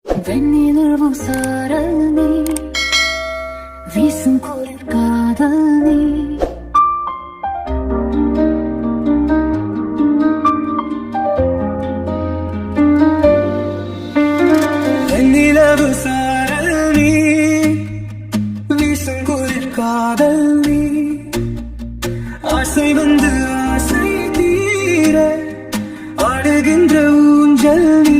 வெண்ணிலவும் சாரல் நீ வீசும் குளிர் காதல் நீ வெண்ணிலவு சாரல் நீ வீசும் குளிர் காதல் நீ ஆசை வந்து ஆசை தீர ஆடுகின்ற ஊஞ்சல் நீ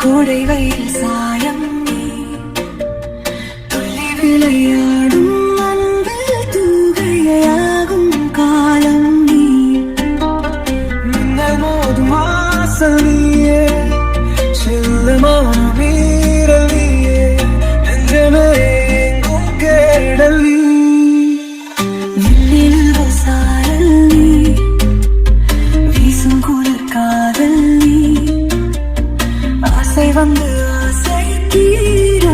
கோடை வெயில் சாயம் நீ துள்ளி விளையாடும் அன்பில் தூகையாகும் காலம் நீ மின்னல் மோதும் வாசல் நீயே செல்லமான வீரல் நீயே நெஞ்சமே எங்கும் கேடல் நீ வெண்ணிலவு சாரல் நீ வீசும் குளிர் காதல் நீ ஆசை வந்து ஆசை தீர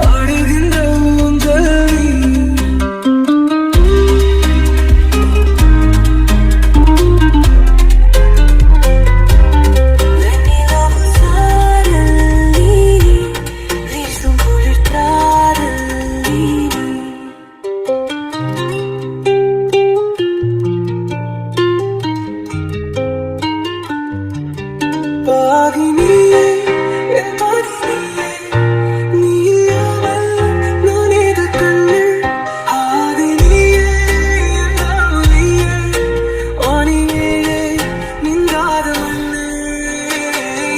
ஆடுகின்ற ஊஞ்சல் நீ வெண்ணிலவு சாரல் நீ வீசும் குளிர் காதல் நீ பாகி நீயே என் பாதி நீயே நீ இல்லாமல் நான் ஏது கண்ணு ஆதி நீயே என் நாவு நீயே ஆணியே நின்றாத மண்ணு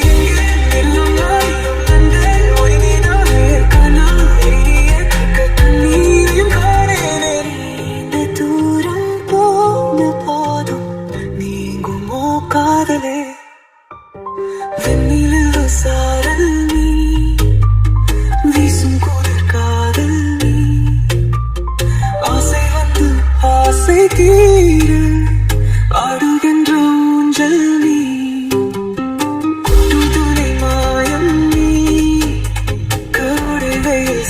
எங்கே எல்லாம் நாயும் நன்றே ஒய் நீதானே கண்ணா எய்தியே கற்க கண்ணீரையும் காணேனே இந்த தூரம் போன போதும் நீங்குமோ காதலே வெண்ணிலவு சாரல் நீ வீசும் குளிர் காதல் நீ ஆசை வந்து ஆசை தீர ஆடுகின்ற ஊஞ்சல் நீ குட்டும் துணை மாயம் நீ கோடை வெயில்